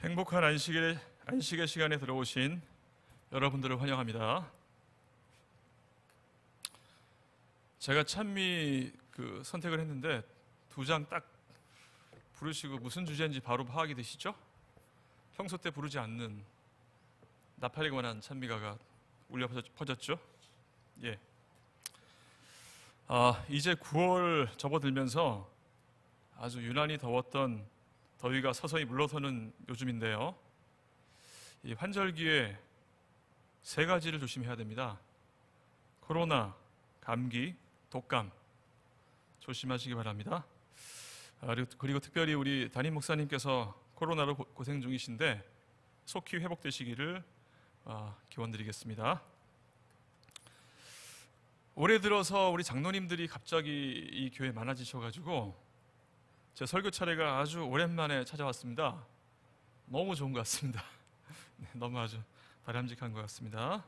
행복한 안식의 시간에 들어오신 여러분들을 환영합니다. 제가 찬미 선택을 했는데 두 장 딱 부르시고 무슨 주제인지 바로 파악이 되시죠? 평소 때 부르지 않는 나팔에 관한 찬미가가 울려 퍼졌죠? 예. 이제 9월 접어들면서 아주 유난히 더웠던 더위가 서서히 물러서는 요즘인데요. 이 환절기에 세 가지를 조심해야 됩니다. 코로나, 감기, 독감 조심하시기 바랍니다. 그리고 특별히 우리 담임 목사님께서 코로나로 고생 중이신데 속히 회복되시기를 기원드리겠습니다. 올해 들어서 우리 장로님들이 갑자기 이 교회에 많아지셔가지고 제 설교 차례가 아주 오랜만에 찾아왔습니다. 너무 좋은 것 같습니다. 네, 너무 아주 바람직한 것 같습니다.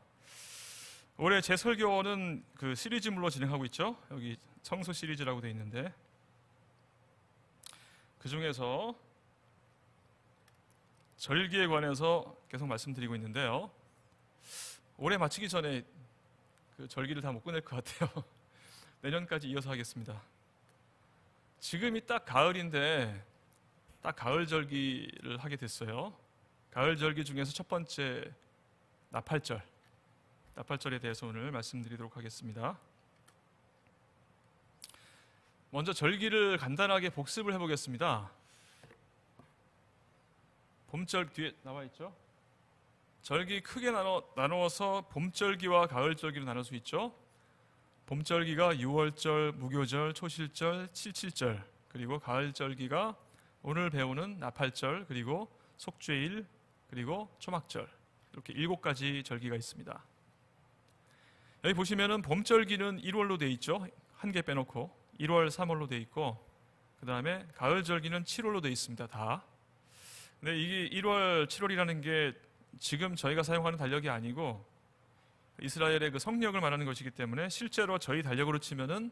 올해 제 설교는 시리즈물로 진행하고 있죠. 여기 청소 시리즈라고 되어 있는데 그 중에서 절기에 관해서 계속 말씀드리고 있는데요. 올해 마치기 전에 절기를 다 못 끝낼 것 같아요. 내년까지 이어서 하겠습니다. 지금이 딱 가을인데 딱 가을 절기를 하게 됐어요. 가을 절기 중에서 첫 번째 나팔절에 대해서 오늘 말씀드리도록 하겠습니다. 먼저 절기를 간단하게 복습을 해보겠습니다. 봄절 뒤에 나와 있죠? 절기 크게 나누어서 봄절기와 가을절기로 나눌 수 있죠. 봄절기가 6월절, 무교절, 초실절, 칠칠절, 그리고 가을절기가 오늘 배우는 나팔절, 그리고 속죄일, 그리고 초막절, 이렇게 7가지 절기가 있습니다. 여기 보시면은 봄절기는 1월로 돼 있죠. 한 개 빼놓고 1월, 3월로 돼 있고, 그 다음에 가을절기는 7월로 돼 있습니다. 다. 근데 이게 1월, 7월이라는 게 지금 저희가 사용하는 달력이 아니고 이스라엘의 성력을 말하는 것이기 때문에 실제로 저희 달력으로 치면은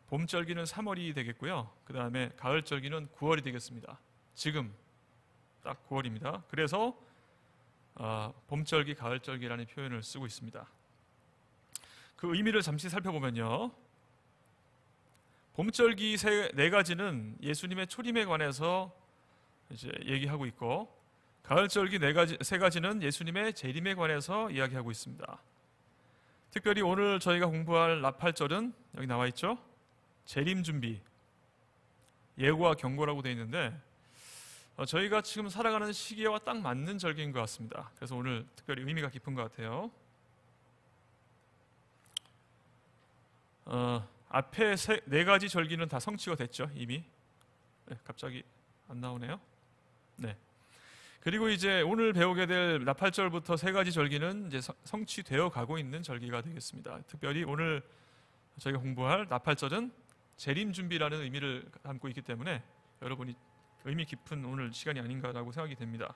봄절기는 3월이 되겠고요. 그 다음에 가을절기는 9월이 되겠습니다. 지금 딱 9월입니다. 그래서 봄절기, 가을절기라는 표현을 쓰고 있습니다. 그 의미를 잠시 살펴보면요. 봄절기 네 가지는 예수님의 초림에 관해서 이제 얘기하고 있고, 가을절기 세 가지는 예수님의 재림에 관해서 이야기하고 있습니다. 특별히 오늘 저희가 공부할 나팔절은 여기 나와 있죠. 재림 준비, 예고와 경고라고 되어 있는데 저희가 지금 살아가는 시기와 딱 맞는 절기인 것 같습니다. 그래서 오늘 특별히 의미가 깊은 것 같아요. 앞에 네 가지 절기는 다 성취가 됐죠. 이미. 네, 갑자기 안 나오네요. 네. 그리고 이제 오늘 배우게 될 나팔절부터 세 가지 절기는 이제 성취되어 가고 있는 절기가 되겠습니다. 특별히 오늘 저희가 공부할 나팔절은 재림 준비라는 의미를 담고 있기 때문에 여러분이 의미 깊은 오늘 시간이 아닌가라고 생각이 됩니다.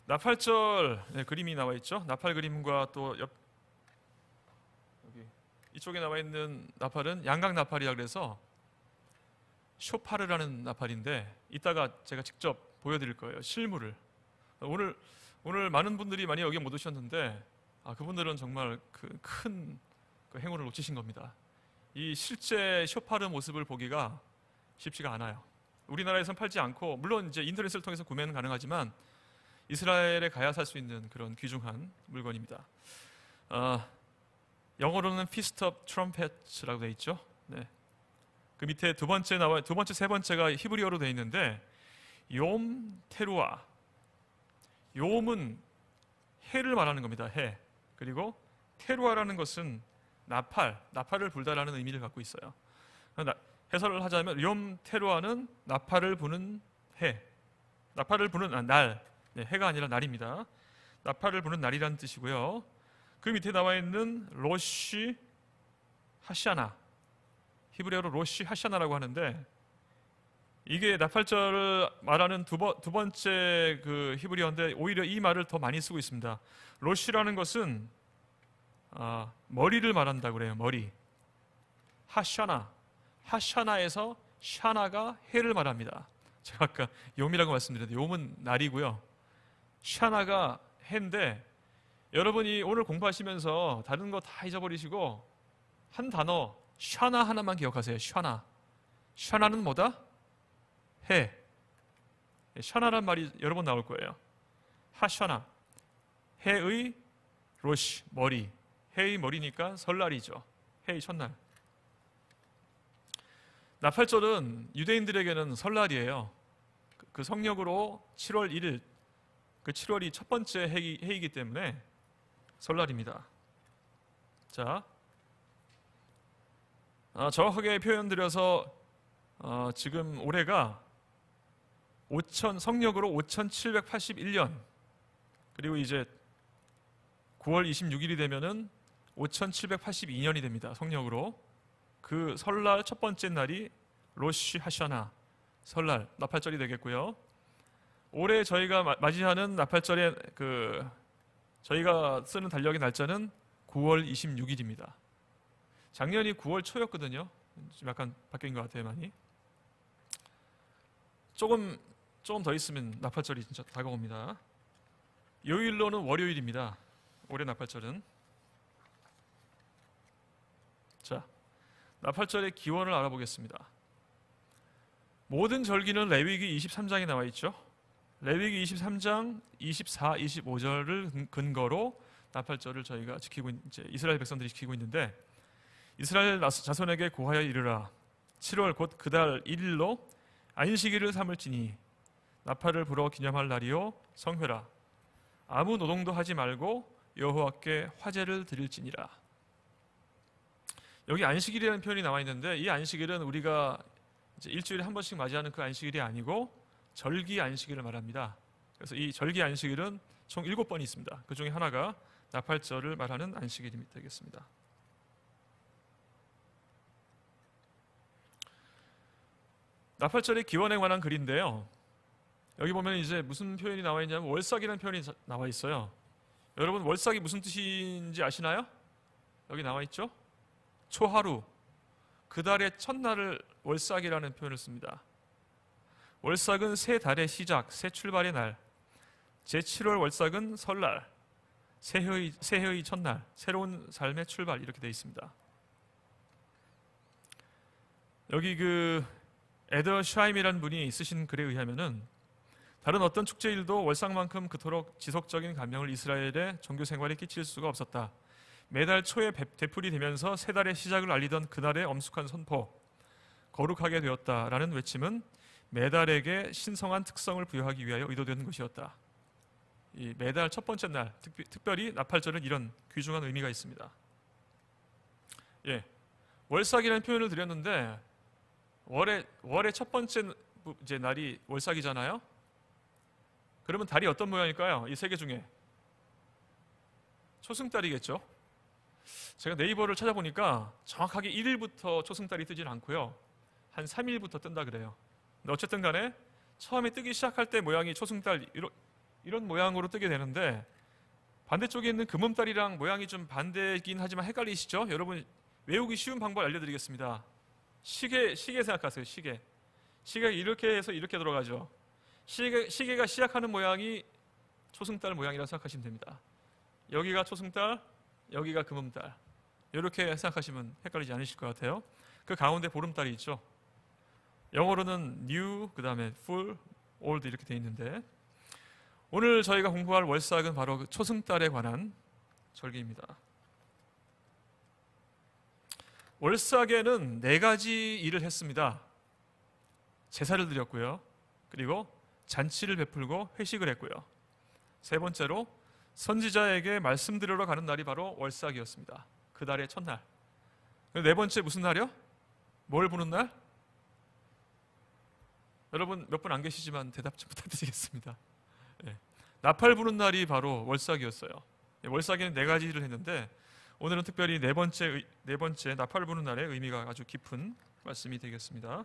나팔절 그림이 나와 있죠. 나팔 그림과 또 여기 이쪽에 나와 있는 나팔은 양각 나팔이라 그래서 쇼파르라는 나팔인데 이따가 제가 직접 보여드릴 거예요. 실물을. 오늘 많은 분들이 많이 여기 못 오셨는데 그분들은 정말 큰 행운을 놓치신 겁니다. 이 실제 쇼파르 모습을 보기가 쉽지가 않아요. 우리나라에선 팔지 않고, 물론 이제 인터넷을 통해서 구매는 가능하지만 이스라엘에 가야 살 수 있는 그런 귀중한 물건입니다. 영어로는 Feast of Trumpets라고 되어 있죠. 네. 그 밑에 두 번째, 세 번째가 히브리어로 되어 있는데 욤 테루아. 욤은 해를 말하는 겁니다. 해. 그리고 테루아라는 것은 나팔을 불다라는 의미를 갖고 있어요. 해설을 하자면 욤 테루아는 나팔을 부는 해. 나팔을 부는 날. 네, 해가 아니라 날입니다. 나팔을 부는 날이라는 뜻이고요. 그 밑에 나와 있는 로시 하샤나. 히브리어로 로시 하샤나라고 하는데 이게 나팔절을 말하는 두 번째 히브리어인데 오히려 이 말을 더 많이 쓰고 있습니다. 로시라는 것은 머리를 말한다고 그래요. 머리. 하샤나에서 샤나가 해를 말합니다. 제가 아까 욤이라고 말씀드렸는데 욤은 날이고요. 샤나가 해인데 여러분이 오늘 공부하시면서 다른 거 다 잊어버리시고 한 단어 샤나 하나만 기억하세요. 샤나. 샤나는 뭐다? 해. 샤나란 말이 여러 번 나올 거예요. 하샤나. 해의 로시, 머리. 해의 머리니까 설날이죠. 해의 첫날. 나팔절은 유대인들에게는 설날이에요. 그 성력으로 7월 1일, 그 7월이 첫 번째 해이기 때문에 설날입니다. 자, 정확하게 표현드려서 지금 올해가 성력으로 5781년, 그리고 이제 9월 26일이 되면은 5782년이 됩니다. 성력으로. 그 설날 첫 번째 날이 로시 하샤나, 설날 나팔절이 되겠고요. 올해 저희가 맞이하는 나팔절의 저희가 쓰는 달력의 날짜는 9월 26일입니다. 작년이 9월 초였거든요. 좀 약간 바뀐 것 같아요, 많이. 조금 더 있으면 나팔절이 진짜 다가옵니다. 요일로는 월요일입니다. 올해 나팔절은. 자, 나팔절의 기원을 알아보겠습니다. 모든 절기는 레위기 23장에 나와 있죠. 레위기 23장 24, 25절을 근거로 나팔절을 저희가 이제 이스라엘 백성들이 지키고 있는데, 이스라엘 자손에게 고하여 이르라. 7월 곧 그달 1일로 안식일을 삼을지니 나팔을 불어 기념할 날이요 성회라. 아무 노동도 하지 말고 여호와께 화제를 드릴지니라. 여기 안식일이라는 표현이 나와 있는데, 이 안식일은 우리가 이제 일주일에 한 번씩 맞이하는 그 안식일이 아니고 절기 안식일을 말합니다. 그래서 이 절기 안식일은 총 7번이 있습니다. 그 중에 하나가 나팔절을 말하는 안식일이 되겠습니다. 나팔절의 기원에 관한 글인데요. 여기 보면 이제 무슨 표현이 나와 있냐면 월삭이라는 표현이 나와 있어요. 여러분, 월삭이 무슨 뜻인지 아시나요? 여기 나와 있죠? 초하루, 그 달의 첫날을 월삭이라는 표현을 씁니다. 월삭은 새 달의 시작, 새 출발의 날. 제7월 월삭은 설날, 새해의 첫날, 새로운 삶의 출발, 이렇게 되어 있습니다. 여기 에더 샤임이라는 분이 쓰신 글에 의하면은 다른 어떤 축제일도 월삭만큼 그토록 지속적인 감명을 이스라엘의 종교 생활에 끼칠 수가 없었다. 매달 초에 되풀이 되면서 새 달의 시작을 알리던 그날의 엄숙한 선포, 거룩하게 되었다라는 외침은 매달에게 신성한 특성을 부여하기 위하여 의도된 것이었다. 이 매달 첫 번째 날, 특별히 나팔절은 이런 귀중한 의미가 있습니다. 예, 월삭이라는 표현을 드렸는데 월의 첫 번째 이제 날이 월삭이잖아요. 그러면 달이 어떤 모양일까요? 이 세 개 중에 초승달이겠죠. 제가 네이버를 찾아보니까 정확하게 1일부터 초승달이 뜨진 않고요, 한 3일부터 뜬다 그래요. 근데 어쨌든 간에 처음에 뜨기 시작할 때 모양이 초승달 이런 모양으로 뜨게 되는데, 반대쪽에 있는 금음달이랑 모양이 좀 반대이긴 하지만 헷갈리시죠? 여러분, 외우기 쉬운 방법 알려드리겠습니다. 시계 생각하세요. 시계가 이렇게 해서 이렇게 돌아가죠. 시계가 시작하는 모양이 초승달 모양이라고 생각하시면 됩니다. 여기가 초승달, 여기가 금음달, 이렇게 생각하시면 헷갈리지 않으실 것 같아요. 그 가운데 보름달이 있죠. 영어로는 new, 그 다음에 full, old 이렇게 되어 있는데, 오늘 저희가 공부할 월삭은 바로 그 초승달에 관한 절기입니다. 월삭에는 4가지 일을 했습니다. 제사를 드렸고요, 그리고 잔치를 베풀고 회식을 했고요, 세 번째로 선지자에게 말씀드리러 가는 날이 바로 월삭이었습니다. 그 달의 첫날. 네 번째 무슨 날이요? 뭘 보는 날? 여러분 몇 분 안 계시지만 대답 좀 부탁드리겠습니다. 네. 나팔 부는 날이 바로 월삭이었어요. 월삭에는 4가지 일을 했는데, 오늘은 특별히 네 번째 나팔 부는 날의 의미가 아주 깊은 말씀이 되겠습니다.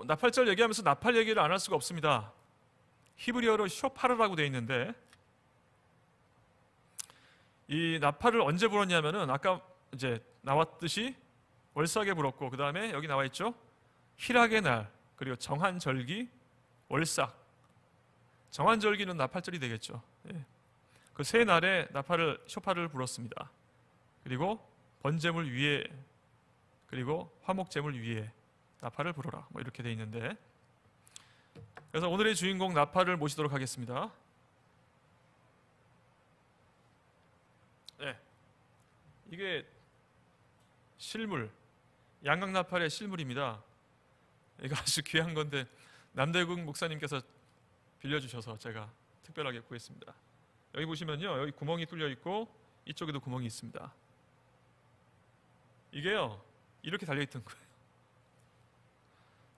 나팔절 얘기하면서 나팔 얘기를 안 할 수가 없습니다. 히브리어로 쇼파르라고 되어 있는데, 이 나팔을 언제 불었냐면은 아까 이제 나왔듯이 월삭에 불었고, 그 다음에 여기 나와 있죠. 희락의 날, 그리고 정한절기, 월삭. 정한절기는 나팔절이 되겠죠. 예. 그 세 날에 쇼파를 불었습니다. 그리고 번제물 위에, 그리고 화목제물 위에 나팔을 불어라. 뭐 이렇게 돼 있는데, 그래서 오늘의 주인공 나팔을 모시도록 하겠습니다. 네, 이게 실물, 양강나팔의 실물입니다. 이거 아주 귀한 건데 남대국 목사님께서 빌려주셔서 제가 특별하게 구했습니다. 여기 보시면요, 여기 구멍이 뚫려 있고 이쪽에도 구멍이 있습니다. 이게요, 이렇게 달려있던 거예요.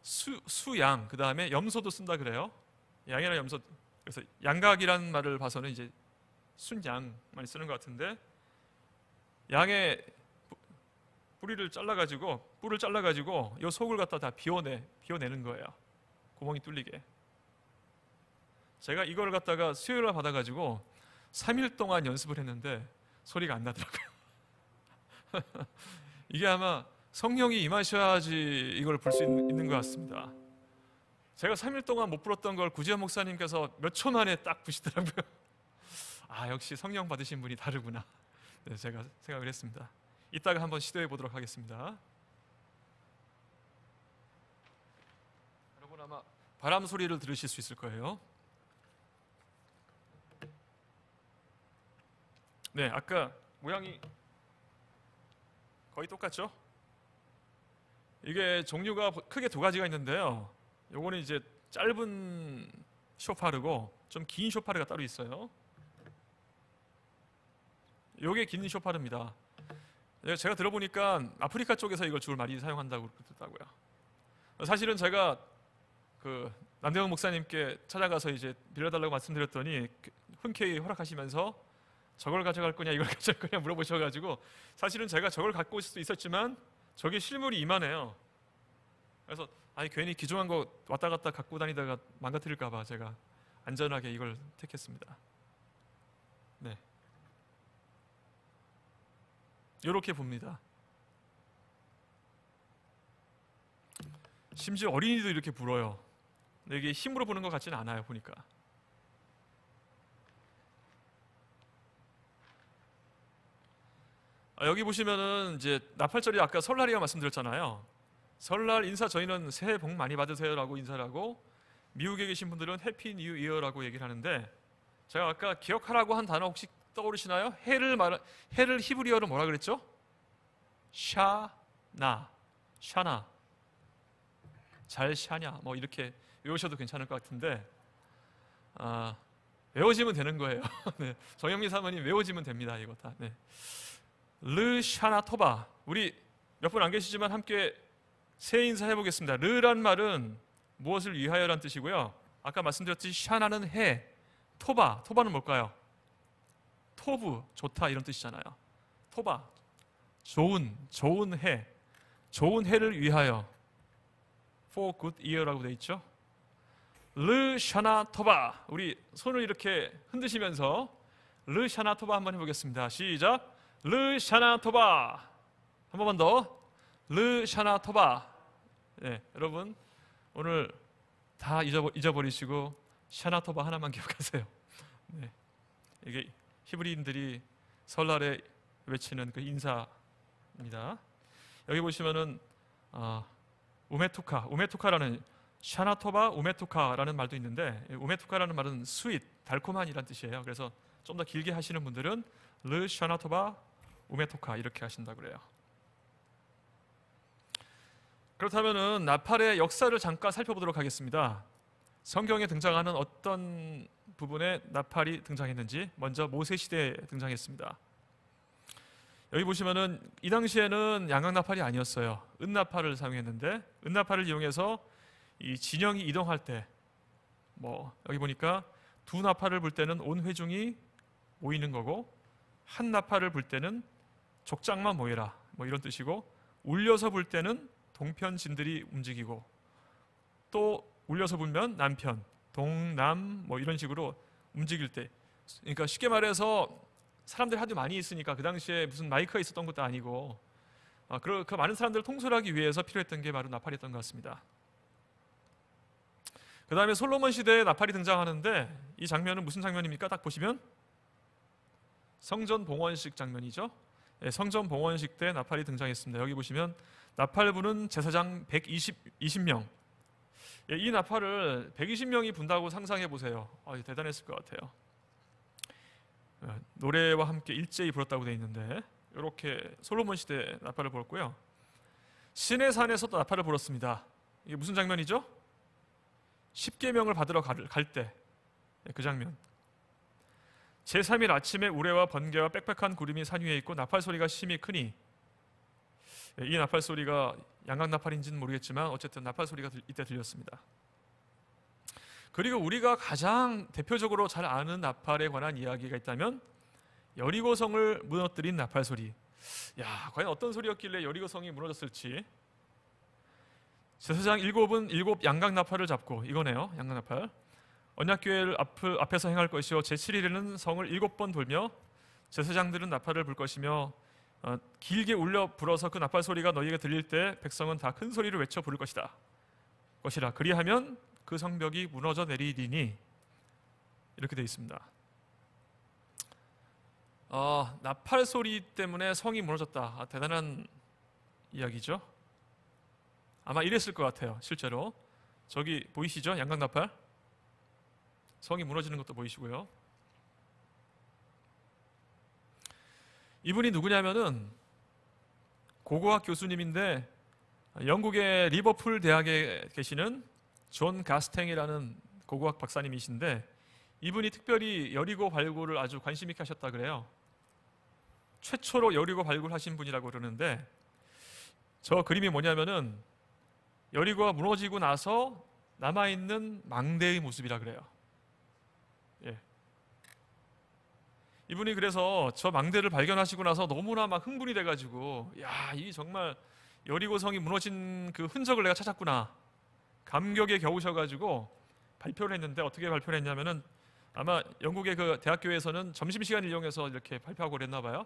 수양, 그 다음에 염소도 쓴다 그래요. 양이나 염소. 그래서 양각이라는 말을 봐서는 이제 순양 많이 쓰는 것 같은데, 양의 뿔을 잘라가지고 이 속을 갖다 다 비워내는 거예요. 구멍이 뚫리게. 제가 이걸 갖다가 수요일날 받아가지고 3일 동안 연습을 했는데 소리가 안 나더라고요. 이게 아마 성령이 임하셔야지 이걸 불 수 있는 것 같습니다. 제가 3일 동안 못 불었던 걸 구지현 목사님께서 몇 초 만에 딱 부시더라고요. 아, 역시 성령 받으신 분이 다르구나. 네, 제가 생각을 했습니다. 이따가 한번 시도해 보도록 하겠습니다. 여러분 아마 바람 소리를 들으실 수 있을 거예요. 네, 아까 모양이 거의 똑같죠? 이게 종류가 크게 두 가지가 있는데요. 요거는 이제 짧은 쇼파르고 좀 긴 쇼파르가 따로 있어요. 요게 긴 쇼파르입니다. 제가 들어보니까 아프리카 쪽에서 이걸 주로 많이 사용한다고 그러더라고요. 사실은 제가 그 남대원 목사님께 찾아가서 이제 빌려달라고 말씀드렸더니 흔쾌히 허락하시면서 저걸 가져갈 거냐 이걸 가져갈 거냐 물어보셔가지고, 사실은 제가 저걸 갖고 있을 수도 있었지만 저게 실물이 이만해요. 그래서 아니 괜히 기종한 거 왔다 갔다 갖고 다니다가 망가뜨릴까 봐 제가 안전하게 이걸 택했습니다. 네, 이렇게 봅니다. 심지어 어린이도 이렇게 불어요. 근데 이게 힘으로 부는 것 같지는 않아요, 보니까. 여기 보시면은 이제 나팔절이 아까 설날이라고 말씀드렸잖아요. 설날 인사 저희는 새해 복 많이 받으세요라고 인사를 하고, 미국에 계신 분들은 해피 뉴 이어라고 얘기를 하는데, 제가 아까 기억하라고 한 단어 혹시 떠오르시나요? 해를 히브리어로 뭐라 그랬죠? 샤나. 잘 샤냐 뭐 이렇게 외우셔도 괜찮을 것 같은데, 외워지면 되는 거예요. 네, 정영미 사모님 외워지면 됩니다. 이거 다. 네. 르샤나 토바. 우리 몇 분 안 계시지만 함께 새 인사 해보겠습니다. 르란 말은 무엇을 위하여란 뜻이고요. 아까 말씀드렸듯이 샤나는 해, 토바는 뭘까요? 토부, 좋다 이런 뜻이잖아요. 토바, 좋은 해, 좋은 해를 위하여. For good year라고 돼 있죠. 르샤나 토바. 우리 손을 이렇게 흔드시면서 르샤나 토바 한번 해보겠습니다. 시작. 르샤나 토바. 한 번만 더. 르샤나 토바. 네, 여러분 오늘 다 잊어버리시고 샤나 토바 하나만 기억하세요. 네, 이게 히브리인들이 설날에 외치는 그 인사입니다. 여기 보시면은 우메투카라는 샤나토바 우메투카라는 말도 있는데, 우메투카라는 말은 스윗, 달콤한이란 뜻이에요. 그래서 좀 더 길게 하시는 분들은 르 샤나토바 우메토카 이렇게 하신다고 그래요. 그렇다면은 나팔의 역사를 잠깐 살펴보도록 하겠습니다. 성경에 등장하는 어떤 부분에 나팔이 등장했는지, 먼저 모세 시대에 등장했습니다. 여기 보시면은 이 당시에는 양각나팔이 아니었어요. 은나팔을 사용했는데, 은나팔을 이용해서 이 진영이 이동할 때, 여기 보니까 두 나팔을 불 때는 온 회중이 모이는 거고, 한 나팔을 불 때는 족장만 모여라 이런 뜻이고, 울려서 불 때는 동편진들이 움직이고, 또 울려서 불면 남편, 동남 이런 식으로 움직일 때, 그러니까 쉽게 말해서 사람들이 하도 많이 있으니까 그 당시에 무슨 마이크가 있었던 것도 아니고 그 많은 사람들을 통솔하기 위해서 필요했던 게 바로 나팔이었던 것 같습니다. 그 다음에 솔로몬 시대에 나팔이 등장하는데 이 장면은 무슨 장면입니까? 딱 보시면 성전 봉헌식 장면이죠. 예, 성전 봉헌식 때 나팔이 등장했습니다. 여기 보시면 나팔 부는 제사장 120명. 예, 이 나팔을 120명이 분다고 상상해 보세요. 대단했을 것 같아요. 노래와 함께 일제히 불었다고 되어 있는데 이렇게 솔로몬 시대 나팔을 불었고요. 시내산에서도 나팔을 불었습니다. 이게 무슨 장면이죠? 십계명을 받으러 갈 때 그 장면. 제3일 아침에 우레와 번개와 빽빽한 구름이 산 위에 있고 나팔 소리가 심히 크니, 이 나팔 소리가 양각 나팔인지는 모르겠지만 어쨌든 나팔 소리가 이때 들렸습니다. 그리고 우리가 가장 대표적으로 잘 아는 나팔에 관한 이야기가 있다면 여리고성을 무너뜨린 나팔 소리. 과연 어떤 소리였길래 여리고성이 무너졌을지. 제사장 7은 7 양각 나팔을 잡고, 이거네요, 양각 나팔. 언약궤를 앞에서 행할 것이요 제7일에는 성을 7번 돌며 제사장들은 나팔을 불 것이며 길게 울려 불어서 그 나팔 소리가 너희에게 들릴 때 백성은 다 큰 소리를 외쳐 부를 것이라. 그리하면 그 성벽이 무너져 내리리니, 이렇게 되어 있습니다. 나팔 소리 때문에 성이 무너졌다. 대단한 이야기죠. 아마 이랬을 것 같아요. 실제로 저기 보이시죠? 양각 나팔. 성이 무너지는 것도 보이시고요. 이분이 누구냐면은 고고학 교수님인데 영국의 리버풀 대학에 계시는 존 가스탱이라는 고고학 박사님이신데, 이분이 특별히 여리고 발굴을 아주 관심 있게 하셨다 그래요. 최초로 여리고 발굴하신 분이라고 그러는데, 저 그림이 뭐냐면은 여리고가 무너지고 나서 남아있는 망대의 모습이라 그래요. 예. 이분이 그래서 저 망대를 발견하시고 나서 너무나 막 흥분이 돼가지고, 이 정말 여리고성이 무너진 그 흔적을 내가 찾았구나, 감격에 겨우셔가지고 발표를 했는데, 어떻게 발표를 했냐면은 아마 영국의 그 대학교에서는 점심시간을 이용해서 이렇게 발표하고 그랬나 봐요.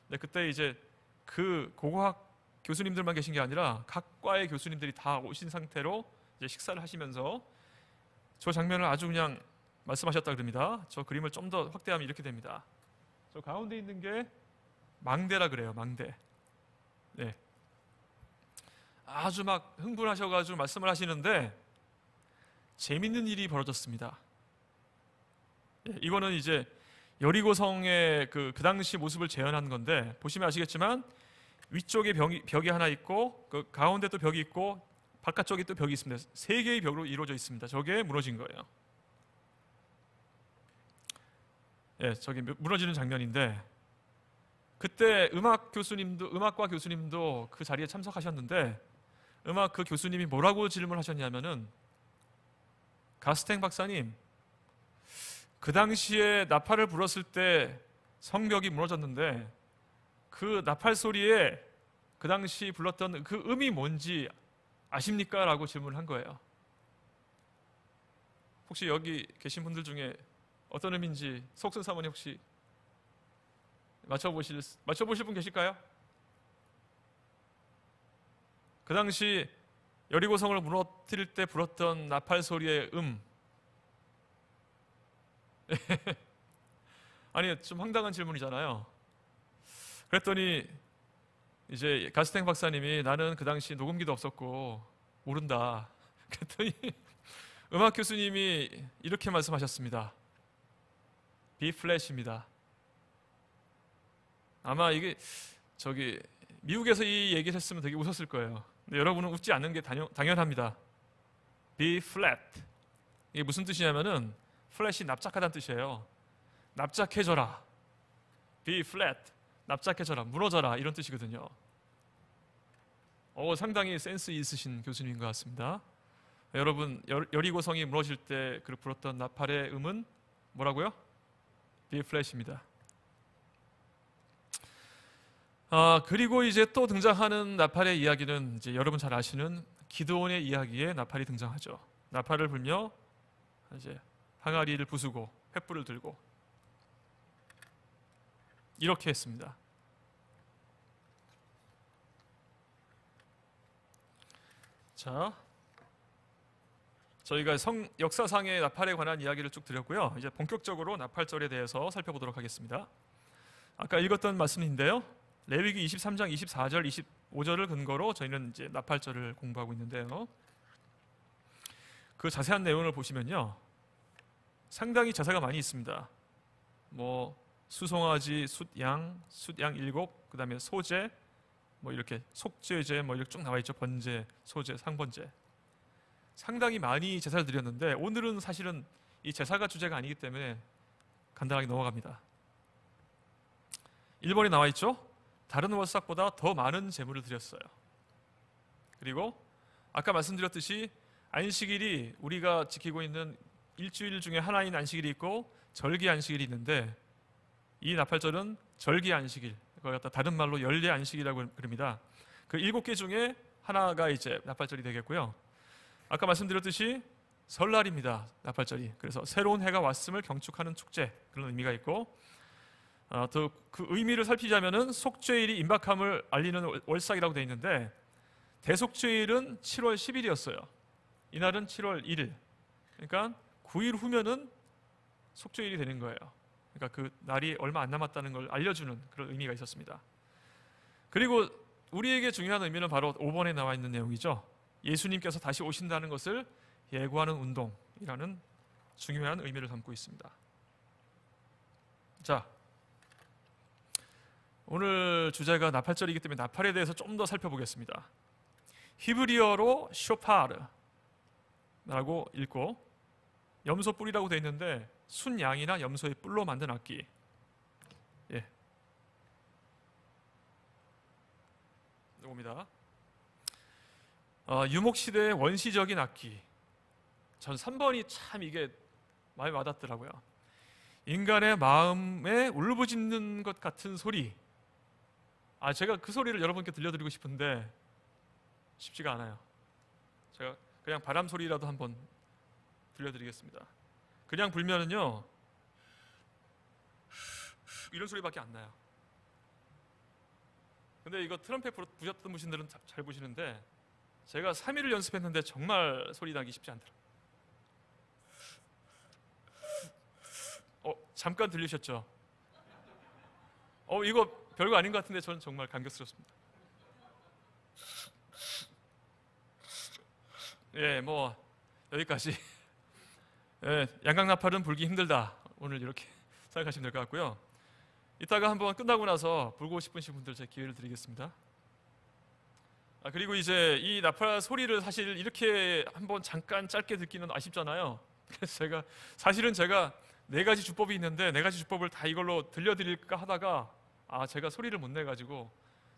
근데 그때 이제 그 고고학 교수님들만 계신 게 아니라 각 과의 교수님들이 다 오신 상태로 이제 식사를 하시면서 저 장면을 아주 그냥 말씀하셨다 그럽니다. 저 그림을 좀 더 확대하면 이렇게 됩니다. 저 가운데 있는 게 망대라 그래요. 망대. 네. 아주 막 흥분하셔가지고 말씀을 하시는데 재밌는 일이 벌어졌습니다. 이거는 이제 여리고성의 그 당시 모습을 재현한 건데, 보시면 아시겠지만 위쪽에 벽이 하나 있고 그 가운데 또 벽이 있고 바깥쪽에 또 벽이 있습니다. 3개의 벽으로 이루어져 있습니다. 저게 무너진 거예요. 저기 무너지는 장면인데, 그때 음악과 교수님도 그 자리에 참석하셨는데, 음악 그 교수님이 뭐라고 질문하셨냐면은, 가스탱 박사님, 그 당시에 나팔을 불었을 때 성벽이 무너졌는데 그 나팔 소리에 그 당시 불렀던 그 음이 뭔지 아십니까? 라고 질문을 한 거예요. 혹시 여기 계신 분들 중에 어떤 음인지 속순 사모님 혹시 맞춰보실 분 계실까요? 그 당시 여리고성을 무너뜨릴 때 불었던 나팔 소리의 아니, 좀 황당한 질문이잖아요. 그랬더니 이제 가스탱 박사님이, 나는 그 당시 녹음기도 없었고 모른다. 그랬더니 음악 교수님이 이렇게 말씀하셨습니다. B 플랫입니다. 아마 이게 저기 미국에서 이 얘기를 했으면 되게 웃었을 거예요. 근데 여러분은 웃지 않는 게 당연합니다. B flat. 이게 무슨 뜻이냐면은 플랫이 납작하다는 뜻이에요. 납작해져라. B flat. 납작해져라. 무너져라. 이런 뜻이거든요. 상당히 센스 있으신 교수님인 것 같습니다. 여러분, 여리고성이 무너질 때 불었던 나팔의 음은 뭐라고요? B flat입니다. 그리고 이제 또 등장하는 나팔의 이야기는 이제 여러분 잘 아시는 기드온의 이야기에 나팔이 등장하죠. 나팔을 불며 이제 항아리를 부수고 횃불을 들고 이렇게 했습니다. 자, 저희가 역사상의 나팔에 관한 이야기를 쭉 드렸고요. 이제 본격적으로 나팔절에 대해서 살펴보도록 하겠습니다. 아까 읽었던 말씀인데요. 레위기 23장 24절 25절을 근거로 저희는 이제 나팔절을 공부하고 있는데요. 그 자세한 내용을 보시면요, 상당히 제사가 많이 있습니다. 뭐 수송아지, 숫양 7, 그다음에 소제, 뭐 이렇게 속죄제, 뭐 이렇게 쭉 나와 있죠. 번제, 소제, 상번제. 상당히 많이 제사를 드렸는데 오늘은 사실은 이 제사가 주제가 아니기 때문에 간단하게 넘어갑니다. 1번에 나와 있죠. 다른 월삭보다 더 많은 제물을 드렸어요. 그리고 아까 말씀드렸듯이 안식일이 우리가 지키고 있는 일주일 중에 하나인 안식일이 있고 절기 안식일이 있는데, 이 나팔절은 절기 안식일, 그걸 갖다 다른 말로 연례 안식이라고 그럽니다. 그 7개 중에 하나가 이제 나팔절이 되겠고요. 아까 말씀드렸듯이 설날입니다. 나팔절이. 그래서 새로운 해가 왔음을 경축하는 축제, 그런 의미가 있고, 또 그 의미를 살피자면은 속죄일이 임박함을 알리는 월삭이라고 되어 있는데, 대속죄일은 7월 10일이었어요. 이날은 7월 1일. 그러니까 9일 후면은 속죄일이 되는 거예요. 그러니까 그 날이 얼마 안 남았다는 걸 알려주는 그런 의미가 있었습니다. 그리고 우리에게 중요한 의미는 바로 5번에 나와 있는 내용이죠. 예수님께서 다시 오신다는 것을 예고하는 운동이라는 중요한 의미를 담고 있습니다. 자, 오늘 주제가 나팔절이기 때문에 나팔에 대해서 좀 더 살펴보겠습니다. 히브리어로 쇼파르라고 읽고 염소 뿔이라고 되어 있는데 순양이나 염소의 뿔로 만든 악기. 예, 이겁니다. 유목시대의 원시적인 악기. 전 3번이 참 이게 마음에 와닿더라고요. 인간의 마음에 울부짖는 것 같은 소리. 제가 그 소리를 여러분께 들려드리고 싶은데 쉽지가 않아요. 제가 그냥 바람 소리라도 한번 들려드리겠습니다. 그냥 불면은요, 이런 소리밖에 안 나요. 근데 이거 트럼펫 부셨던 분들은 잘 보시는데, 제가 3일을 연습했는데 정말 소리 나기 쉽지 않더라고요. 잠깐 들리셨죠? 이거 별거 아닌 것 같은데 저는 정말 감격스럽습니다. 예, 뭐 여기까지. 예, 양강나팔은 불기 힘들다. 오늘 이렇게 생각하시면 될 것 같고요. 이따가 한번 끝나고 나서 불고 싶으신 분들 제가 기회를 드리겠습니다. 그리고 이제 이 나팔 소리를 사실 이렇게 한번 잠깐 짧게 듣기는 아쉽잖아요. 그래서 사실은 제가 4가지 주법이 있는데 4가지 주법을 다 이걸로 들려드릴까 하다가 제가 소리를 못 내가지고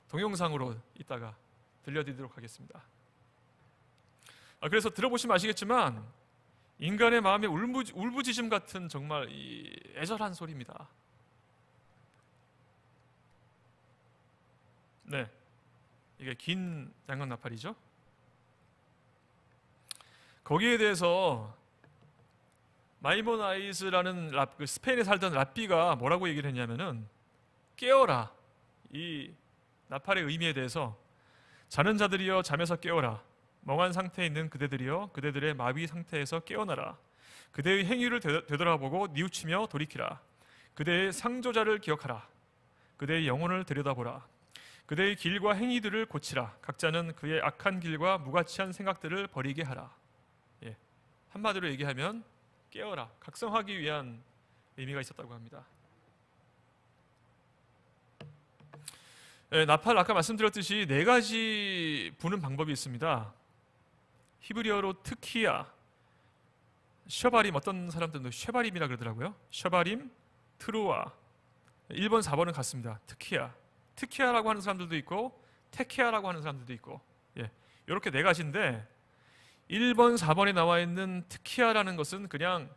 동영상으로 이따가 들려드리도록 하겠습니다. 그래서 들어보시면 아시겠지만 인간의 마음에 울부짖음 같은 정말 이 애절한 소리입니다. 네, 이게 긴 양강나팔이죠. 거기에 대해서 마이모나이즈라는 그 스페인에 살던 랍비가 뭐라고 얘기를 했냐면은, 깨어라, 이 나팔의 의미에 대해서 자는 자들이여 잠에서 깨어라, 멍한 상태에 있는 그대들이여 그대들의 마비 상태에서 깨어나라, 그대의 행위를 되돌아보고 뉘우치며 돌이키라, 그대의 상조자를 기억하라, 그대의 영혼을 들여다보라, 그대의 길과 행위들을 고치라, 각자는 그의 악한 길과 무가치한 생각들을 버리게 하라. 예, 한마디로 얘기하면 깨어라, 각성하기 위한 의미가 있었다고 합니다. 나팔 아까 말씀드렸듯이 4가지 부는 방법이 있습니다. 히브리어로 트키야, 셔바림, 어떤 사람들은 쉐바림이라 그러더라고요. 셔바림, 트루아. 1번, 4번은 같습니다. 트키야. 트키야라고 하는 사람들도 있고 테키야라고 하는 사람들도 있고, 이렇게 4가지인데 1번, 4번에 나와 있는 트키야라는 것은 그냥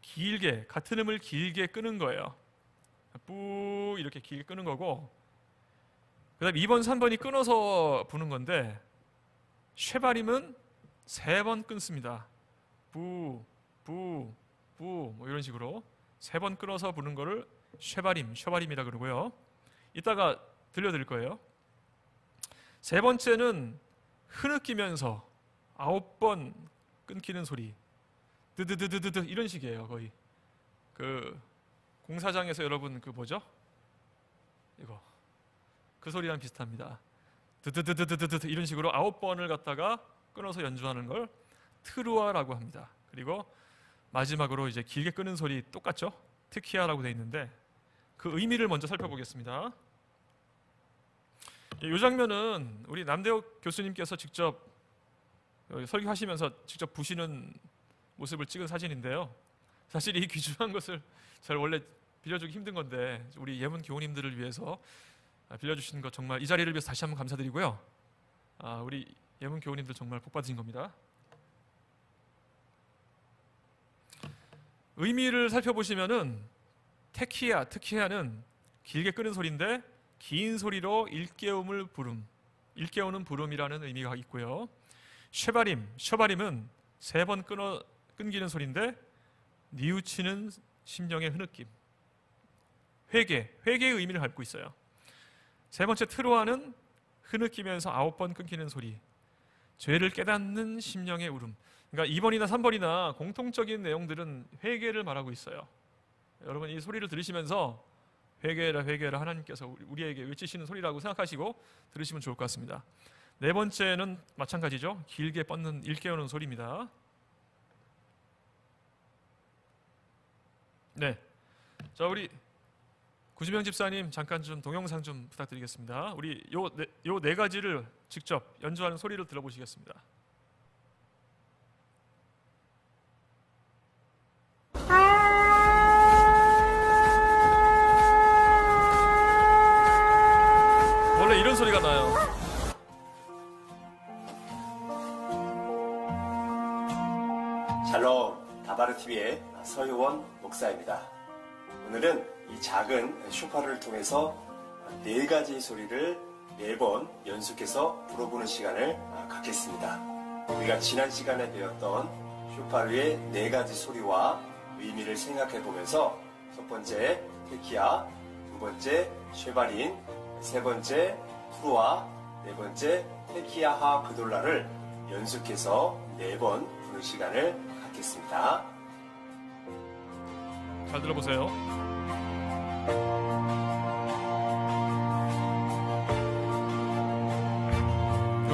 길게, 같은 음을 길게 끄는 거예요. 뿌 이렇게 길게 끄는 거고, 그 다음 2번, 3번이 끊어서 부는 건데, 쉐바림은 3번 끊습니다. 뿌, 뿌, 뿌, 뭐 이런 식으로 3번 끊어서 부는 거를 쉐바림이라 그러고요. 이따가 들려드릴 거예요. 3번째는 흐느끼면서 9번 끊기는 소리, 드드드드드드 이런 식이에요. 거의 그 공사장에서 여러분 그 뭐죠? 이거 그 소리랑 비슷합니다. 드드드드드드 이런 식으로 9번을 갖다가 끊어서 연주하는 걸 트루아라고 합니다. 그리고 마지막으로 이제 길게 끄는 소리 똑같죠? 트키아라고 되어 있는데 그 의미를 먼저 살펴보겠습니다. 이 장면은 우리 남대옥 교수님께서 직접 설교하시면서 직접 부시는 모습을 찍은 사진인데요. 사실 이 귀중한 것을 잘 원래 빌려주기 힘든 건데 우리 예문 교우님들을 위해서 빌려주신 것 정말 이 자리를 위해서 다시 한번 감사드리고요. 우리 예문 교우님들 정말 복 받으신 겁니다. 의미를 살펴보시면은 트키아는 길게 끄는 소리인데 긴 소리로 일깨우는 부름이라는 의미가 있고요. 쉐바림은 3번 끊기는 소리인데 뉘우치는 심령의 흐느낌, 회개의 의미를 갖고 있어요. 3번째 트루아는 흐느끼면서 9번 끊기는 소리, 죄를 깨닫는 심령의 울음. 그러니까 2번이나 3번이나 공통적인 내용들은 회개를 말하고 있어요. 여러분 이 소리를 들으시면서 회개라 하나님께서 우리에게 외치시는 소리라고 생각하시고 들으시면 좋을 것 같습니다. 4번째는 마찬가지죠. 길게 뻗는 일깨우는 소리입니다. 네, 자 우리 구주명 집사님 잠깐 좀 동영상 좀 부탁드리겠습니다. 우리 요 네 가지를 직접 연주하는 소리를 들어보시겠습니다. 원래 이런 소리가 나요. 샬롬 다바르TV의 서효원 목사입니다. 오늘은 이 작은 쇼파를 통해서 4가지 소리를 매번 연속해서 불어보는 시간을 갖겠습니다. 우리가 지난 시간에 배웠던 쇼파르의 4가지 소리와 의미를 생각해 보면서 첫 번째 테키아, 두 번째 쉐바린, 세 번째 트루아, 네 번째 테키아하 그돌라를 연속해서 4번 부는 시간을 갖겠습니다. 잘 들어보세요.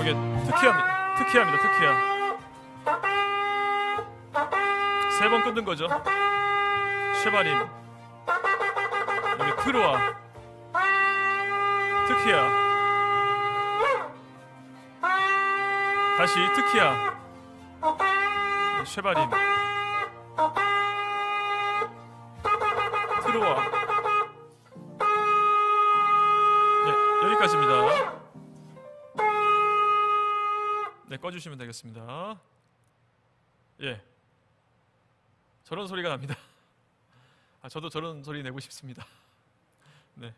이게 특히합니다. 특히야. 3번 끊는 거죠. 쉐바림, 여기 트루아, 특히야, 다시 특히야, 쉐바림, 트루아. 네, 여기까지입니다. 네, 꺼주시면 되겠습니다. 예, 저런 소리가 납니다. 저도 저런 소리 내고 싶습니다. 네.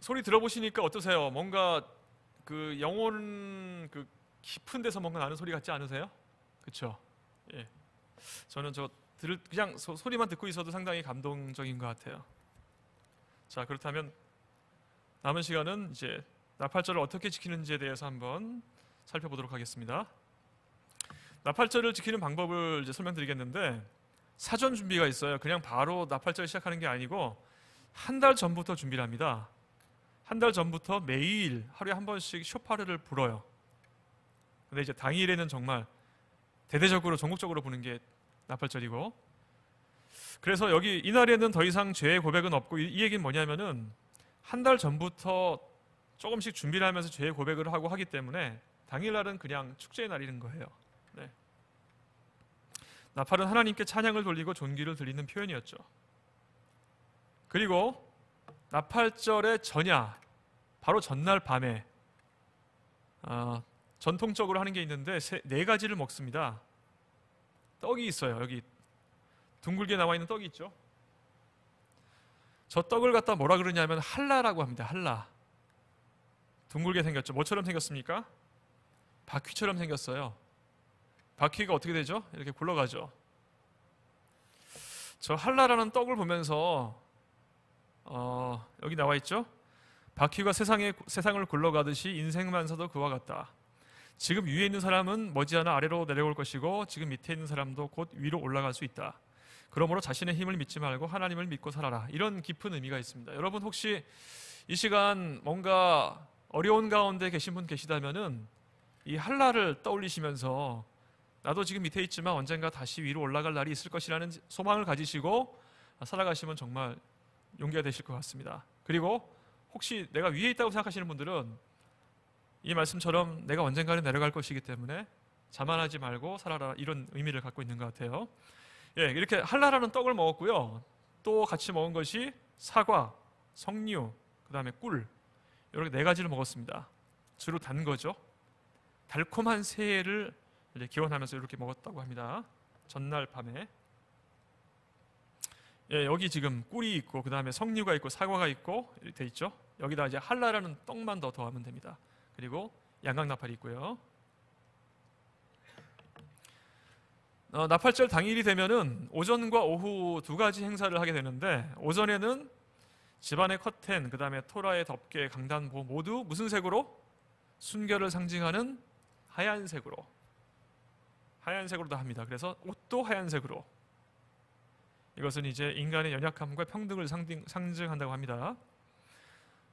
소리 들어보시니까 어떠세요? 뭔가 그 영혼 그 깊은 데서 뭔가 나는 소리 같지 않으세요? 그렇죠? 예. 저는 그냥 소리만 듣고 있어도 상당히 감동적인 것 같아요. 자, 그렇다면 남은 시간은 이제 나팔절을 어떻게 지키는지에 대해서 한번 살펴보도록 하겠습니다. 나팔절을 지키는 방법을 이제 설명드리겠는데 사전 준비가 있어요. 그냥 바로 나팔절 시작하는 게 아니고 한 달 전부터 준비를 합니다. 한 달 전부터 매일 하루에 한 번씩 쇼파르를 불어요. 근데 이제 당일에는 정말 대대적으로 전국적으로 부는 게 나팔절이고, 그래서 여기 이날에는 더 이상 죄의 고백은 없고, 이 얘기는 뭐냐면은 한 달 전부터 조금씩 준비를 하면서 죄의 고백을 하고 하기 때문에 당일날은 그냥 축제의 날이는 거예요. 네. 나팔은 하나님께 찬양을 돌리고 존귀를 드리는 표현이었죠. 그리고 나팔절의 전야, 바로 전날 밤에 전통적으로 하는 게 있는데 4가지를 먹습니다. 떡이 있어요. 여기 둥글게 나와 있는 떡이 있죠. 저 떡을 갖다 뭐라 그러냐면 할라라고 합니다. 할라. 둥글게 생겼죠. 뭐처럼 생겼습니까? 바퀴처럼 생겼어요. 바퀴가 어떻게 되죠? 이렇게 굴러가죠. 저 할라라는 떡을 보면서 여기 나와 있죠. 바퀴가 세상을 굴러가듯이 인생만서도 그와 같다. 지금 위에 있는 사람은 머지않아 아래로 내려올 것이고 지금 밑에 있는 사람도 곧 위로 올라갈 수 있다. 그러므로 자신의 힘을 믿지 말고 하나님을 믿고 살아라. 이런 깊은 의미가 있습니다. 여러분 혹시 이 시간 뭔가 어려운 가운데 계신 분 계시다면은 이 한라를 떠올리시면서 나도 지금 밑에 있지만 언젠가 다시 위로 올라갈 날이 있을 것이라는 소망을 가지시고 살아가시면 정말 용기가 되실 것 같습니다. 그리고 혹시 내가 위에 있다고 생각하시는 분들은 이 말씀처럼 내가 언젠가는 내려갈 것이기 때문에 자만하지 말고 살아라, 이런 의미를 갖고 있는 것 같아요. 예, 이렇게 한라라는 떡을 먹었고요. 또 같이 먹은 것이 사과, 석류, 그 다음에 꿀, 이렇게 4가지를 먹었습니다. 주로 단 거죠. 달콤한 새해를 기원하면서 이렇게 먹었다고 합니다. 전날 밤에. 예, 여기 지금 꿀이 있고 그 다음에 석류가 있고 사과가 있고 이렇게 돼 있죠. 여기다 이제 한라라는 떡만 더 더하면 됩니다. 그리고 양강나팔이 있고요. 나팔절 당일이 되면은 오전과 오후 2가지 행사를 하게 되는데, 오전에는 집안의 커튼, 그 다음에 토라의 덮개, 강단보 모두 무슨 색으로? 순결을 상징하는 하얀색으로 다 합니다. 그래서 옷도 하얀색으로. 이것은 이제 인간의 연약함과 평등을 상징한다고 합니다.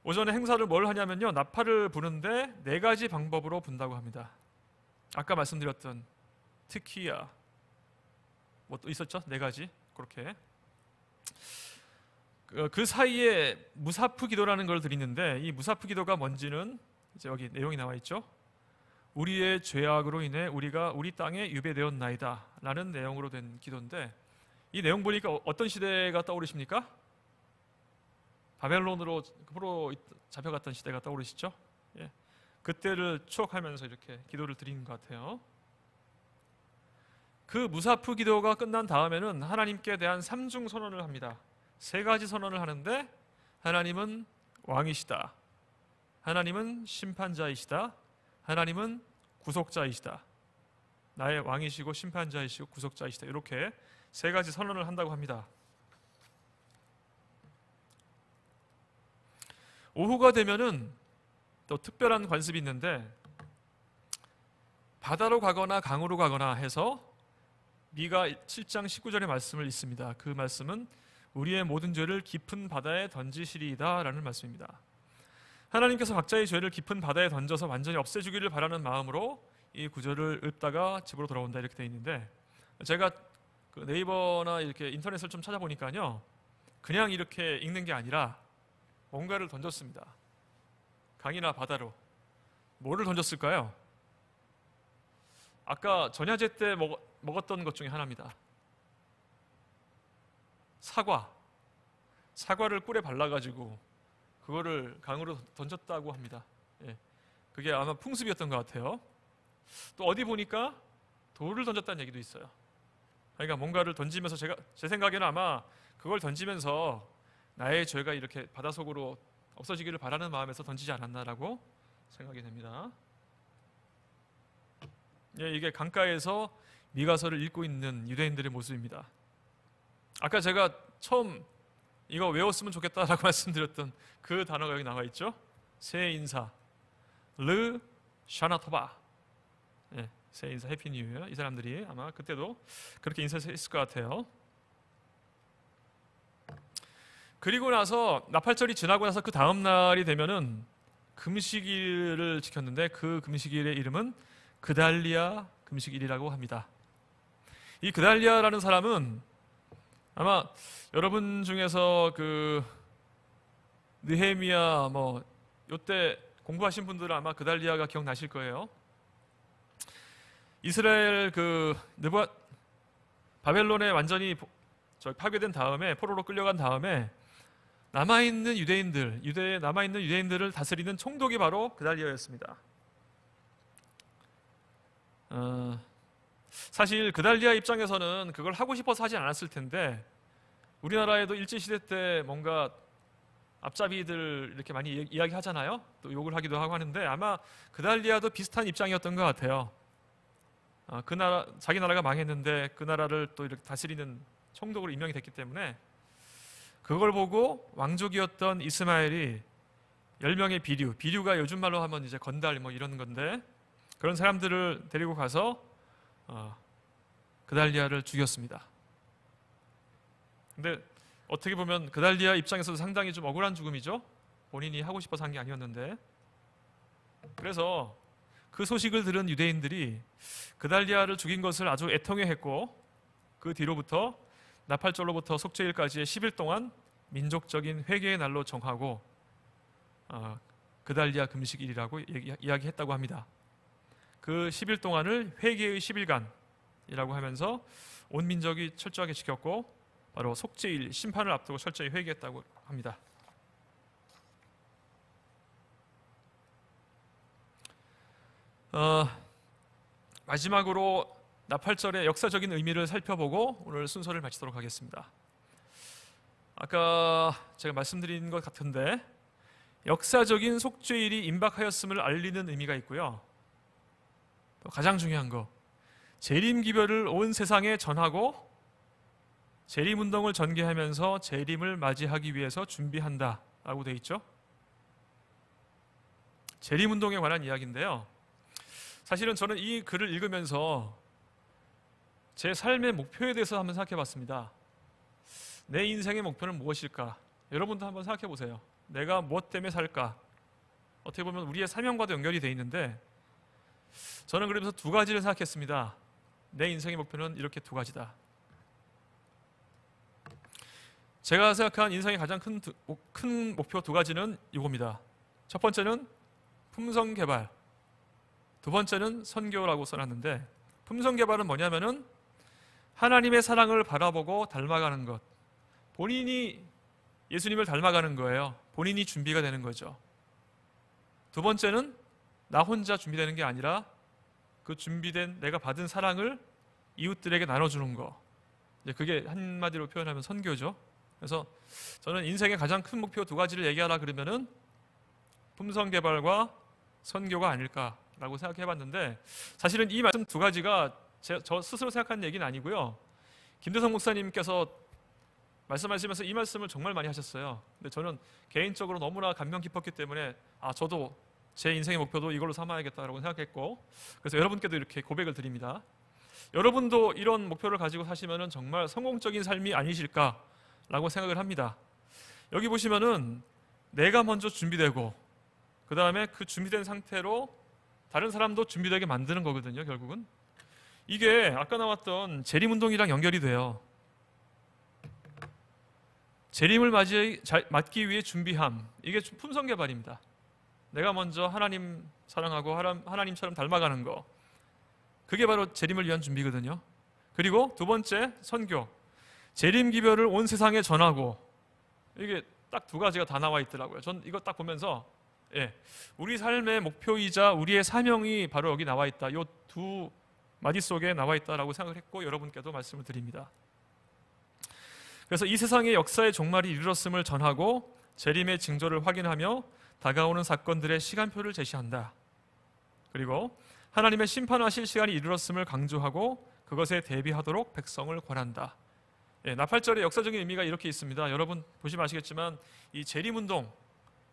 오전에 행사를 뭘 하냐면요, 나팔을 부는데 4가지 방법으로 분다고 합니다. 아까 말씀드렸던 트키야 뭐 또 있었죠? 4가지 그렇게. 그 사이에 무사프 기도라는 걸 드리는데, 이 무사프 기도가 뭔지는 이제 여기 내용이 나와 있죠. 우리의 죄악으로 인해 우리가 우리 땅에 유배되었나이다 라는 내용으로 된 기도인데, 이 내용 보니까 어떤 시대가 떠오르십니까? 바벨론으로 잡혀갔던 시대가 떠오르시죠? 예. 그때를 추억하면서 이렇게 기도를 드리는 것 같아요. 그 무사프 기도가 끝난 다음에는 하나님께 대한 3중 선언을 합니다. 3가지 선언을 하는데, 하나님은 왕이시다, 하나님은 심판자이시다, 하나님은 구속자이시다. 나의 왕이시고 심판자이시고 구속자이시다. 이렇게 3가지 선언을 한다고 합니다. 오후가 되면은 또 특별한 관습이 있는데, 바다로 가거나 강으로 가거나 해서 미가 7장 19절의 말씀을 읽습니다. 그 말씀은 우리의 모든 죄를 깊은 바다에 던지시리이다 라는 말씀입니다. 하나님께서 각자의 죄를 깊은 바다에 던져서 완전히 없애주기를 바라는 마음으로 이 구절을 읽다가 집으로 돌아온다, 이렇게 되어 있는데, 제가 그 네이버나 이렇게 인터넷을 좀 찾아보니까요, 그냥 이렇게 읽는 게 아니라 뭔가를 던졌습니다. 강이나 바다로. 뭐를 던졌을까요? 아까 전야제 때 먹었던 것 중에 하나입니다. 사과를 꿀에 발라가지고 그거를 강으로 던졌다고 합니다. 예. 그게 아마 풍습이었던 것 같아요. 또 어디 보니까 돌을 던졌다는 얘기도 있어요. 그러니까 뭔가를 던지면서, 제 생각에는 아마 그걸 던지면서 나의 죄가 이렇게 바닷속으로 없어지기를 바라는 마음에서 던지지 않았나라고 생각이 됩니다. 예, 이게 강가에서 미가서를 읽고 있는 유대인들의 모습입니다. 아까 제가 처음 이거 외웠으면 좋겠다라고 말씀드렸던 그 단어가 여기 나와 있죠. 새해 인사, 르 샤나토바. 예, 새해 인사, 해피 뉴 이어. 이 사람들이 아마 그때도 그렇게 인사했을 것 같아요. 그리고 나서 나팔절이 지나고 나서 그 다음 날이 되면은 금식일을 지켰는데, 그 금식일의 이름은 그달리아 금식일이라고 합니다. 이 그달리아라는 사람은 아마 여러분 중에서 그 느헤미야 뭐 요때 공부하신 분들은 아마 그달리아가 기억나실 거예요. 이스라엘 바벨론에 완전히 파괴된 다음에, 포로로 끌려간 다음에 남아있는 유대인들을 다스리는 총독이 바로 그달리아였습니다. 사실 그달리아 입장에서는 그걸 하고 싶어서 하진 않았을 텐데, 우리나라에도 일제시대 때 뭔가 앞잡이들 이렇게 많이 이야기하잖아요. 또 욕을 하기도 하고 하는데, 아마 그달리아도 비슷한 입장이었던 것 같아요. 자기 나라가 망했는데 그 나라를 또 이렇게 다스리는 총독으로 임명이 됐기 때문에 그걸 보고 왕족이었던 이스마엘이 10명의 비류가 요즘 말로 하면 이제 건달 뭐 이런 건데, 그런 사람들을 데리고 가서 그달리아를 죽였습니다. 근데 어떻게 보면 그달리아 입장에서도 상당히 좀 억울한 죽음이죠. 본인이 하고 싶어서 한 게 아니었는데. 그래서 그 소식을 들은 유대인들이 그달리아를 죽인 것을 아주 애통해했고, 그 뒤로부터 나팔절로부터 속죄일까지의 10일 동안 민족적인 회개의 날로 정하고 그달리아 금식일이라고 이야기했다고 합니다. 그 10일 동안을 회개의 10일간이라고 하면서 온 민족이 철저하게 지켰고, 바로 속죄일 심판을 앞두고 철저히 회개했다고 합니다. 마지막으로 나팔절의 역사적인 의미를 살펴보고 오늘 순서를 마치도록 하겠습니다. 아까 제가 말씀드린 것 같은데, 역사적인 속죄일이 임박하였음을 알리는 의미가 있고요. 또 가장 중요한 거, 재림기별을 온 세상에 전하고 재림운동을 전개하면서 재림을 맞이하기 위해서 준비한다라고 되어 있죠. 재림운동에 관한 이야기인데요. 사실은 저는 이 글을 읽으면서 제 삶의 목표에 대해서 한번 생각해 봤습니다. 내 인생의 목표는 무엇일까? 여러분도 한번 생각해 보세요. 내가 무엇 때문에 살까? 어떻게 보면 우리의 사명과도 연결이 되어 있는데, 저는 그러면서 두 가지를 생각했습니다. 내 인생의 목표는 이렇게 두 가지다. 제가 생각한 인생의 가장 큰 목표 두 가지는 이겁니다. 첫 번째는 품성 개발, 두 번째는 선교라고 써놨는데, 품성 개발은 뭐냐면은 하나님의 사랑을 바라보고 닮아가는 것, 본인이 예수님을 닮아가는 거예요. 본인이 준비가 되는 거죠. 두 번째는 나 혼자 준비되는 게 아니라 그 준비된 내가 받은 사랑을 이웃들에게 나눠주는 거, 이제 그게 한마디로 표현하면 선교죠. 그래서 저는 인생의 가장 큰 목표 두 가지를 얘기하라 그러면은 품성 개발과 선교가 아닐까라고 생각해봤는데, 사실은 이 말씀 두 가지가 저 스스로 생각한 얘기는 아니고요. 김대성 목사님께서 말씀하시면서 이 말씀을 정말 많이 하셨어요. 근데 저는 개인적으로 너무나 감명 깊었기 때문에 저도 제 인생의 목표도 이걸로 삼아야겠다라고 생각했고, 그래서 여러분께도 이렇게 고백을 드립니다. 여러분도 이런 목표를 가지고 사시면은 정말 성공적인 삶이 아니실까라고 생각을 합니다. 여기 보시면은 내가 먼저 준비되고, 그 다음에 그 준비된 상태로 다른 사람도 준비되게 만드는 거거든요. 결국은 이게 아까 나왔던 재림운동이랑 연결이 돼요. 재림을 맞기 위해 준비함, 이게 품성 개발입니다. 내가 먼저 하나님 사랑하고 하나님처럼 닮아가는 거, 그게 바로 재림을 위한 준비거든요. 그리고 두 번째, 선교, 재림 기별을 온 세상에 전하고, 이게 딱 두 가지가 다 나와 있더라고요. 전 이거 딱 보면서 우리 삶의 목표이자 우리의 사명이 바로 여기 나와 있다, 이 두 마디 속에 나와 있다라고 생각을 했고, 여러분께도 말씀을 드립니다. 그래서 이 세상의 역사의 종말이 이르렀음을 전하고 재림의 징조를 확인하며 다가오는 사건들의 시간표를 제시한다. 그리고 하나님의 심판하실 시간이 이르렀음을 강조하고 그것에 대비하도록 백성을 권한다. 나팔절의 역사적인 의미가 이렇게 있습니다. 여러분 보시면 아시겠지만 이 재림운동,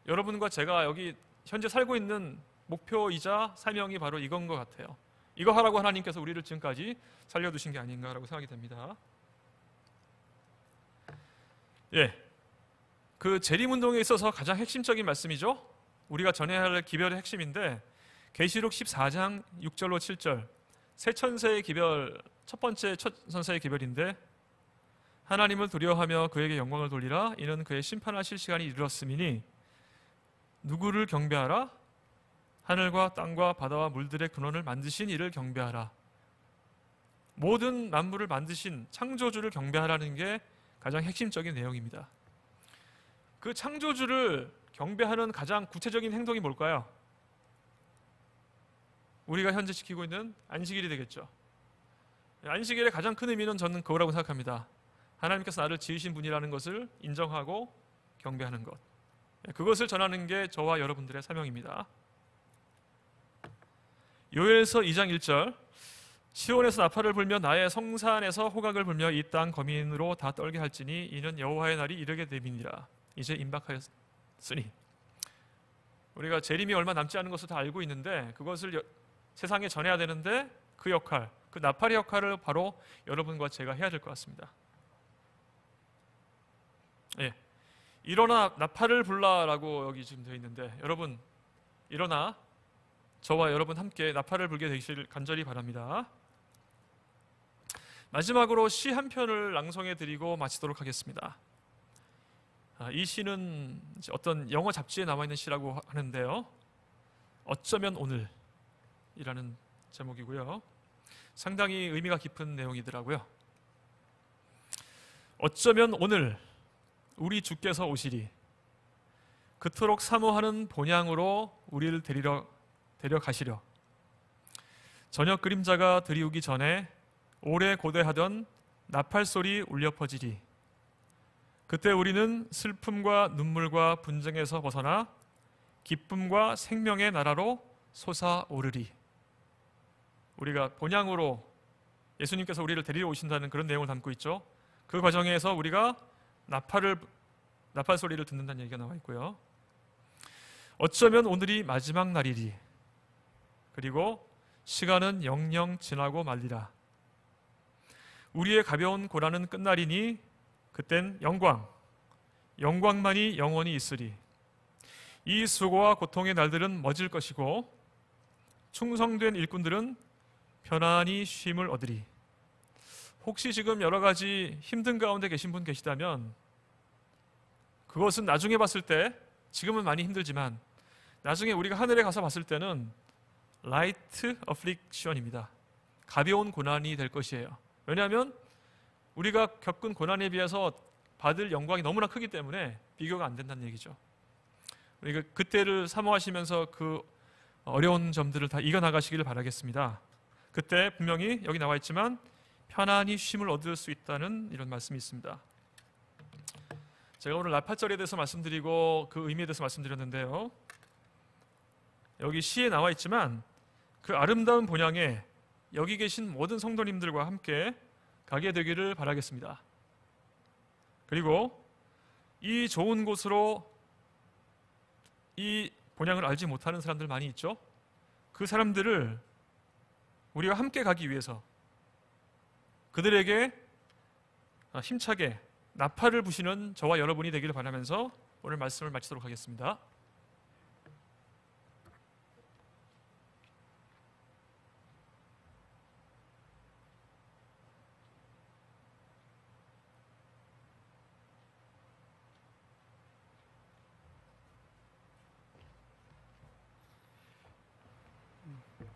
여러분과 제가 여기 현재 살고 있는 목표이자 사명이 바로 이건 것 같아요. 이거 하라고 하나님께서 우리를 지금까지 살려두신 게 아닌가라고 생각이 됩니다. 그 재림운동에 있어서 가장 핵심적인 말씀이죠. 우리가 전해야 할 기별의 핵심인데, 계시록 14장 6절로 7절, 새 천사의 기별, 첫 번째 천사의 기별인데, 하나님을 두려워하며 그에게 영광을 돌리라. 이는 그의 심판하실 시간이 이르렀음이니 누구를 경배하라? 하늘과 땅과 바다와 물들의 근원을 만드신 이를 경배하라. 모든 만물을 만드신 창조주를 경배하라는 게 가장 핵심적인 내용입니다. 그 창조주를 경배하는 가장 구체적인 행동이 뭘까요? 우리가 현재 지키고 있는 안식일이 되겠죠. 안식일의 가장 큰 의미는 저는 그거라고 생각합니다. 하나님께서 나를 지으신 분이라는 것을 인정하고 경배하는 것, 그것을 전하는 게 저와 여러분들의 사명입니다. 요엘서 2장 1절, 시온에서 나팔을 불며 나의 성산에서 호각을 불며 이 땅 거민으로 다 떨게 할지니 이는 여호와의 날이 이르게 됨이니라. 이제 임박하였으니. 우리가 재림이 얼마 남지 않은 것을 다 알고 있는데 그것을 세상에 전해야 되는데 그 역할, 그 나팔의 역할을 바로 여러분과 제가 해야 될 것 같습니다. 예, 일어나 나팔을 불라라고 여기 지금 되어 있는데 여러분 일어나 저와 여러분 함께 나팔을 불게 되시길 간절히 바랍니다. 마지막으로 시 한 편을 낭송해 드리고 마치도록 하겠습니다. 이 시는 어떤 영어 잡지에 나와 있는 시라고 하는데요. 어쩌면 오늘이라는 제목이고요. 상당히 의미가 깊은 내용이더라고요. 어쩌면 오늘 우리 주께서 오시리 그토록 사모하는 본향으로 우리를 데려가시려 저녁 그림자가 드리우기 전에 오래 고대하던 나팔소리 울려 퍼지리 그때 우리는 슬픔과 눈물과 분쟁에서 벗어나 기쁨과 생명의 나라로 솟아오르리. 우리가 본향으로 예수님께서 우리를 데리러 오신다는 그런 내용을 담고 있죠. 그 과정에서 우리가 나팔 소리를 듣는다는 얘기가 나와 있고요. 어쩌면 오늘이 마지막 날이리. 그리고 시간은 영영 지나고 말리라. 우리의 가벼운 고난은 끝나리니 그땐 영광만이 영원히 있으리. 이 수고와 고통의 날들은 멎을 것이고 충성된 일꾼들은 편안히 쉼을 얻으리. 혹시 지금 여러 가지 힘든 가운데 계신 분 계시다면 그것은 나중에 봤을 때 지금은 많이 힘들지만 나중에 우리가 하늘에 가서 봤을 때는 light affliction입니다. 가벼운 고난이 될 것이에요. 왜냐하면 우리가 겪은 고난에 비해서 받을 영광이 너무나 크기 때문에 비교가 안 된다는 얘기죠. 우리가 그때를 사모하시면서 그 어려운 점들을 다 이겨나가시기를 바라겠습니다. 그때 분명히 여기 나와 있지만 편안히 쉼을 얻을 수 있다는 이런 말씀이 있습니다. 제가 오늘 나팔절에 대해서 말씀드리고 그 의미에 대해서 말씀드렸는데요. 여기 시에 나와 있지만 그 아름다운 본향에 여기 계신 모든 성도님들과 함께 가게 되기를 바라겠습니다. 그리고 이 좋은 곳으로 이 본향을 알지 못하는 사람들 많이 있죠. 그 사람들을 우리가 함께 가기 위해서 그들에게 힘차게 나팔을 부시는 저와 여러분이 되기를 바라면서 오늘 말씀을 마치도록 하겠습니다.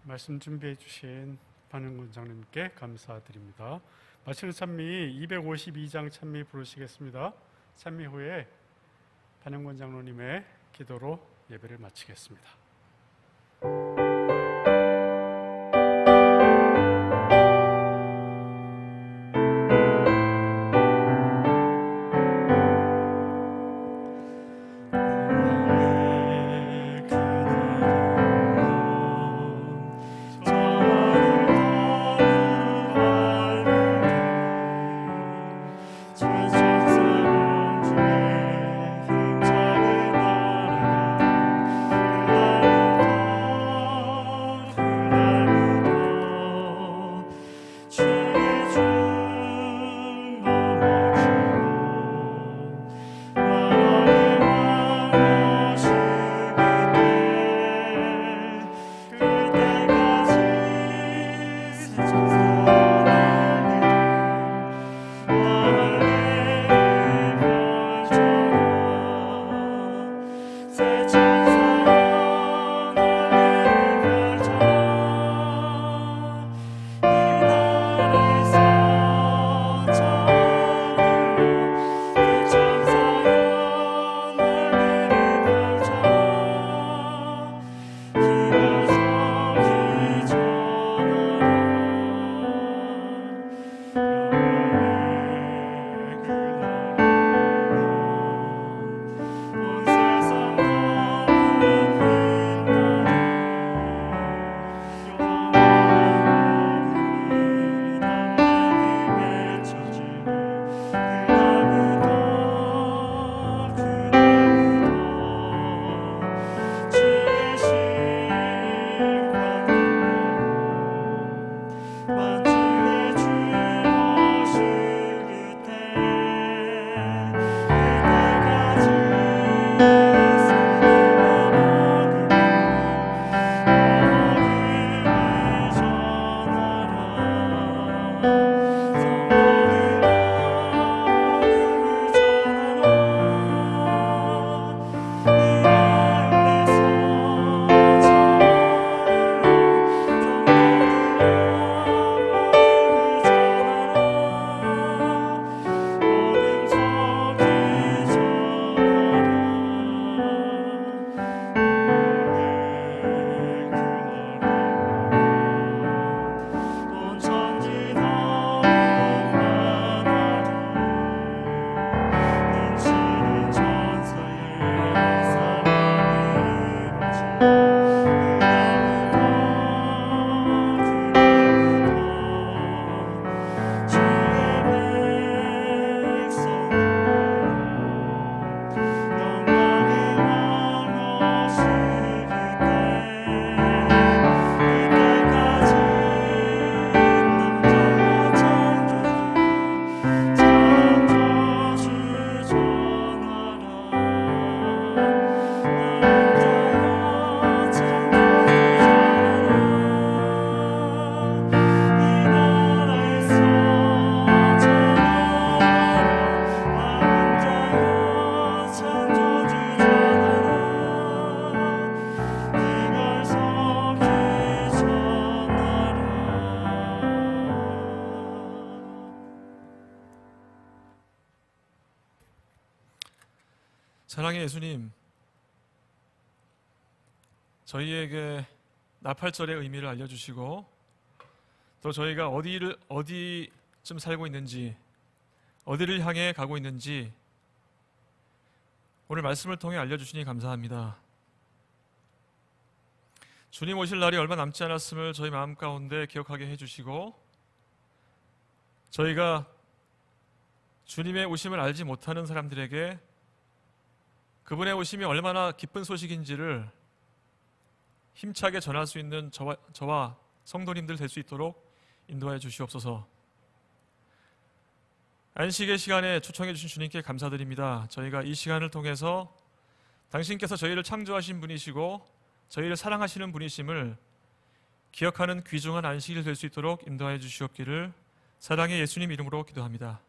말씀 준비해 주신 반영군 장님께 감사드립니다. 마치는 찬미 252장 찬미 부르시겠습니다. 찬미 후에 반영군 장로님의 기도로 예배를 마치겠습니다. 주 사랑의 예수님, 저희에게 나팔절의 의미를 알려주시고 또 저희가 어디쯤 살고 있는지, 어디를 향해 가고 있는지 오늘 말씀을 통해 알려주시니 감사합니다. 주님 오실 날이 얼마 남지 않았음을 저희 마음 가운데 기억하게 해주시고, 저희가 주님의 오심을 알지 못하는 사람들에게 그분의 오심이 얼마나 기쁜 소식인지를 힘차게 전할 수 있는 저와 성도님들 될 수 있도록 인도하여 주시옵소서. 안식의 시간에 초청해 주신 주님께 감사드립니다. 저희가 이 시간을 통해서 당신께서 저희를 창조하신 분이시고 저희를 사랑하시는 분이심을 기억하는 귀중한 안식일 될 수 있도록 인도하여 주시옵기를 사랑의 예수님 이름으로 기도합니다.